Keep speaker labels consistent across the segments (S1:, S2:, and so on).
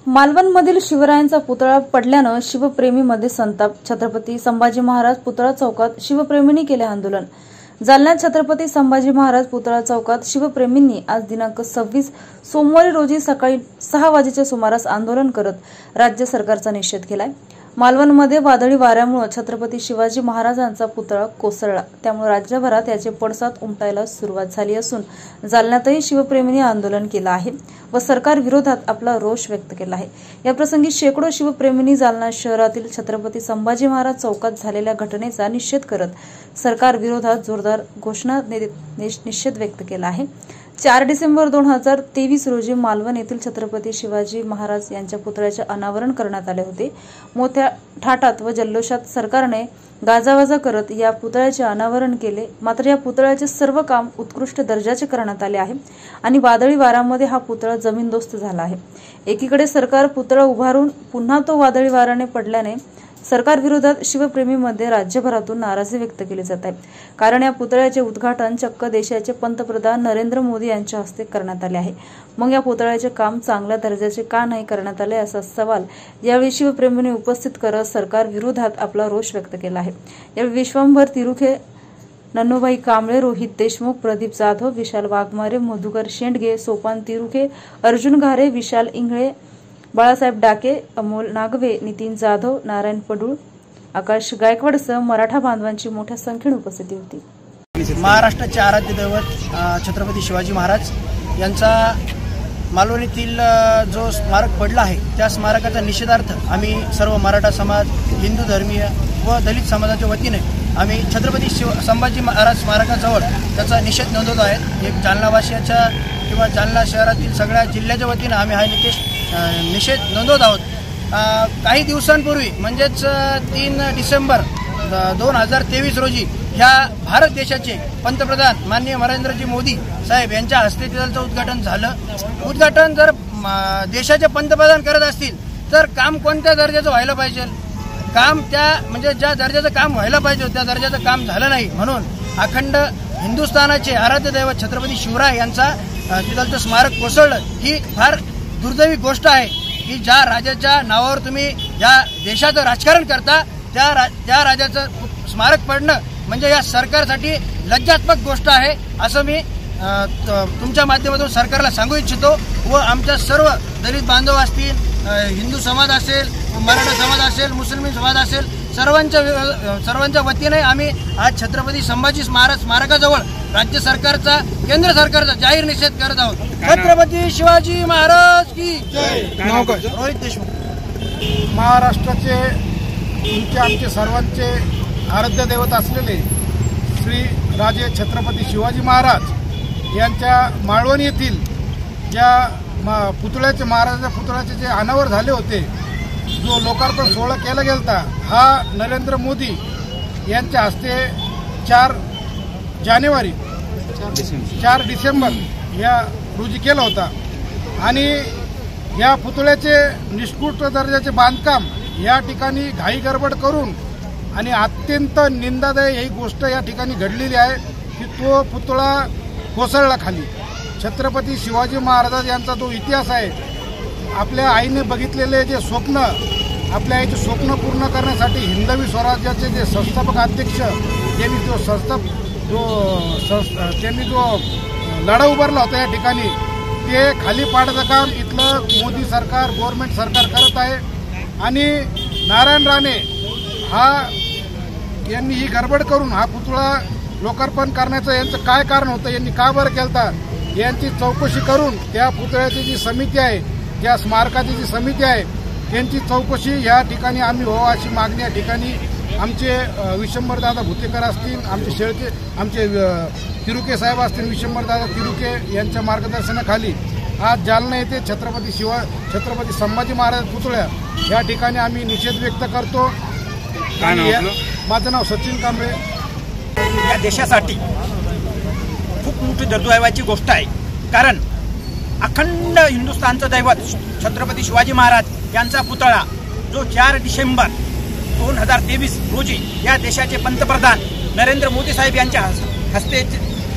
S1: मालवणमधील शिवरायांचा पुतळा पडल्यानं शिवप्रेमींमध्ये संताप। छत्रपती संभाजी महाराज पुतळा चौकात शिवप्रेमींनी केले आंदोलन। जालन्यात छत्रपती संभाजी महाराज पुतळा चौकात शिवप्रेमींनी आज दिनांक 26 सोमवारी रोजी सकाळी 6 वाजेच्या सुमारास आंदोलन करत राज्य सरकारचा निषेध केलाय। मालवणमध्ये वादळी वाऱ्यामुळे छत्रपती शिवाजी महाराजांचा पुतळा कोसळला, त्यामुळे राज्यभरात याचे पडसाद उमटायला सुरुवात झाली असून जालन्यातही शिवप्रेमींनी आंदोलन केलं आहे व सरकार विरोधात आपला रोष व्यक्त केला आहे। या प्रसंगी शेकडो शिवप्रेमींनी जालना शहरातील छत्रपती संभाजी महाराज चौकात झालेल्या घटनेचा निषेध करत सरकार विरोधात जोरदार घोषणा निषेध व्यक्त केला आहे। 4 डिसेंबर 2023 रोजी मालवण येथील छत्रपती शिवाजी महाराज यांच्या पुतळ्याचे अनावरण करण्यात आले होते। मोठ्या थाटात व जल्लोषात सरकारने गाजावाजा करत या पुतळ्याचे अनावरण केले, मात्र या पुतळ्याचे सर्व काम उत्कृष्ट दर्जाचे करण्यात आले आहे आणि वादळी वाऱ्यामध्ये हा पुतळा जमीनदोस्त झाला आहे। एकीकडे सरकार पुतळा उभारून पुन्हा तो वादळी वाऱ्याने पडल्याने सरकार विरोधात शिवप्रेमींमध्ये राज्यभरातून नाराजी व्यक्त केली जात आहे, कारण या पुतळ्याचे उद्घाटन चक्क देशाचे पंतप्रधान नरेंद्र मोदी यांच्या हस्ते करण्यात आले आहे। मग या पुतळ्याचे काम चांगल्या दर्जाचे का नाही करण्यात आले असा सवाल यावेळी शिवप्रेमींनी उपस्थित करत सरकार विरोधात आपला रोष व्यक्त केला आहे। यावेळी विश्वंभर तिरुखे, नन्नूबाई कांबळे, रोहित देशमुख, प्रदीप जाधव, विशाल वाघमारे, मधुकर शेंडगे, सोपान तिरुखे, अर्जुन घारे, विशाल इंगळे, बाळासाहेब डाके, अमोल नागवे, नितीन जाधव, नारायण पडूळ, आकाश गायकवाडसह मराठा बांधवांची मोठ्या संख्येने उपस्थिती होती।
S2: महाराष्ट्राचे आराध्य दैवत छत्रपती शिवाजी महाराज यांचा मालवण येथील जो स्मारक पडला आहे त्या स्मारकाच्या निषेधार्थ आम्ही सर्व मराठा समाज, हिंदू धर्मीय व दलित समाजाच्या वतीने आम्ही छत्रपती संभाजी महाराज स्मारकाजवळ त्याचा निषेध नोंदवत आहेत। एक जालनावासियाच्या किंवा जालना शहरातील सगळ्या जिल्ह्याच्या वतीने आम्ही हा निषेध नोंदवत आहोत। काही दिवसांपूर्वी म्हणजेच 3 डिसेंबर 2023 रोजी ह्या भारत देशाचे पंतप्रधान माननीय नरेंद्रजी मोदी साहेब यांच्या हस्ते त्याचं उद्घाटन झालं। उद्घाटन जर देशाचे पंतप्रधान करत असतील तर काम कोणत्या दर्जाचं व्हायला पाहिजे? काम त्या म्हणजे ज्या दर्जाचं काम व्हायला पाहिजे त्या दर्जाचं काम झालं नाही, म्हणून अखंड हिंदुस्थानाचे आराध्य दैवत छत्रपती शिवराय यांचा तिथलचं स्मारक कोसळलं ही फार दुर्दैवी गोष्ट आहे की ज्या राजाच्या नावावर तुम्ही या देशाचं राजकारण करता त्या राजाचं स्मारक पडणं म्हणजे या सरकारसाठी लज्जात्मक गोष्ट आहे, असं मी तुमच्या माध्यमातून सरकारला सांगू इच्छितो। व आमच्या सर्व दलित बांधव असतील, हिंदू समाज असेल, मराठा समाज असेल, मुस्लिम समाज असेल, सर्वांच्या वतीने आम्ही आज छत्रपती संभाजी स्मारकाजवळ राज्य सरकारचा, केंद्र सरकारचा जाहीर निषेध करत आहोत। छत्रपती शिवाजी महाराज की जय। रोहित देशमुख।
S3: महाराष्ट्राचे आमचे सर्वांचे आराध्य दैवत असलेले श्री राजे छत्रपती शिवाजी महाराज यांच्या मालवण येथील ज्या पुतळ्याचे, महाराजांच्या पुतळ्याचे जे अनावर झाले होते, जो लोकार्पण सोहळा केला गेला हा नरेंद्र मोदी यांच्या हस्ते 4 डिसेंबर या रोजी केला होता आणि या पुतळ्याचे निष्कृष्ट दर्जाचे बांधकाम या ठिकाणी घाई गडबड करून आणि अत्यंत निंदादायक ही गोष्ट या ठिकाणी घडलेली आहे की तो पुतळा कोसळला खाली। छत्रपती शिवाजी महाराज यांचा जो इतिहास आहे, आपल्या आईने बघितलेले जे स्वप्न, आपल्या आईचे स्वप्न पूर्ण करण्यासाठी हिंदवी स्वराज्याचे जे संस्थापक अध्यक्ष त्यांनी जो लढा उभारला होता या ठिकाणी, ते खाली पाडायचं काम इथलं मोदी सरकार, गव्हर्नमेंट सरकार करत आहे। आणि नारायण राणे यांनी ही गडबड करून हा पुतळा लोकार्पण करण्याचं यांचं काय कारण होतं, यांनी का बरं केलता यांची चौकशी करून त्या पुतळ्याची जी समिती आहे, त्या स्मारकाची जी समिती आहे त्यांची चौकशी या ठिकाणी आम्ही व्हावं अशी मागणी या ठिकाणी आमचे विश्वंभरदादा भुतेकर असतील, आमचे तिरुके साहेब असतील, विश्वंभरदादा तिरुके यांच्या मार्गदर्शनाखाली आज जालना येथे छत्रपती संभाजी महाराज पुतळ्या या ठिकाणी आम्ही निषेध व्यक्त करतो। माझं नाव सचिन कांबळे।
S4: या देशासाठी खूप मोठी दुर्दैवाची गोष्ट आहे, कारण अखंड हिंदुस्थानचं दैवत छत्रपती शिवाजी महाराज यांचा पुतळा जो 4 डिसेंबर 2023 रोजी या देशाचे पंतप्रधान नरेंद्र मोदी साहेब यांच्या हस्ते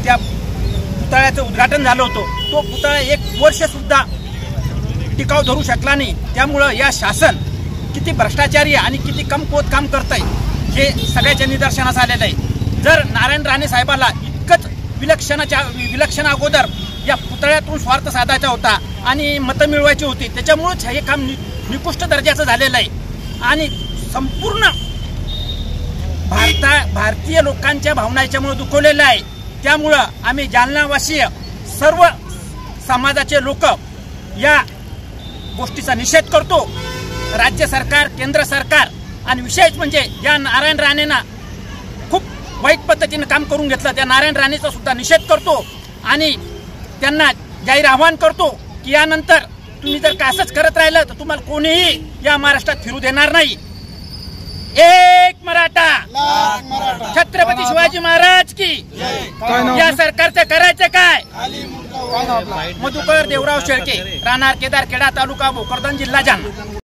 S4: त्या पुतळ्याचं उद्घाटन झालं होतं, तो पुतळा 1 वर्ष सुद्धा टिकाव धरू शकला नाही. त्यामुळं या शासन किती भ्रष्टाचारी आणि किती कमकुवत काम करत आहे हे सगळ्याच्या निदर्शनास आलेलं आहे. जर नारायण राणे साहेबाला इतकंच विलक्षण अगोदर या पुतळ्यातून स्वार्थ साधायचा होता आणि मतं मिळवायची होती, त्याच्यामुळेच हे काम निकृष्ट दर्जाचं झालेलं आहे आणि संपूर्ण भारतीय लोकांच्या भावना याच्यामुळे दुखवलेल्या आहे. त्यामुळं आम्ही जालनावासीय सर्व समाजाचे लोक या गोष्टीचा निषेध करतो. राज्य सरकार, केंद्र सरकार आणि विशेष म्हणजे या नारायण राणेंना खूप वाईट पद्धतीने काम करून घेतलं, त्या नारायण राणेचा सुद्धा निषेध करतो आणि त्यांना जाहीर आवाहन करतो की यानंतर तुम्ही जर का असंच करत राहिलं तर तुम्हाला कोणीही या महाराष्ट्रात फिरू देणार नाही. एक मराठा, छत्रपती शिवाजी महाराज की. या सरकारचं करायचं काय? मधुकर देवराव शेळके, राहणार केदारखेडा, तालुका भोकरदन, जिल्हा जालना.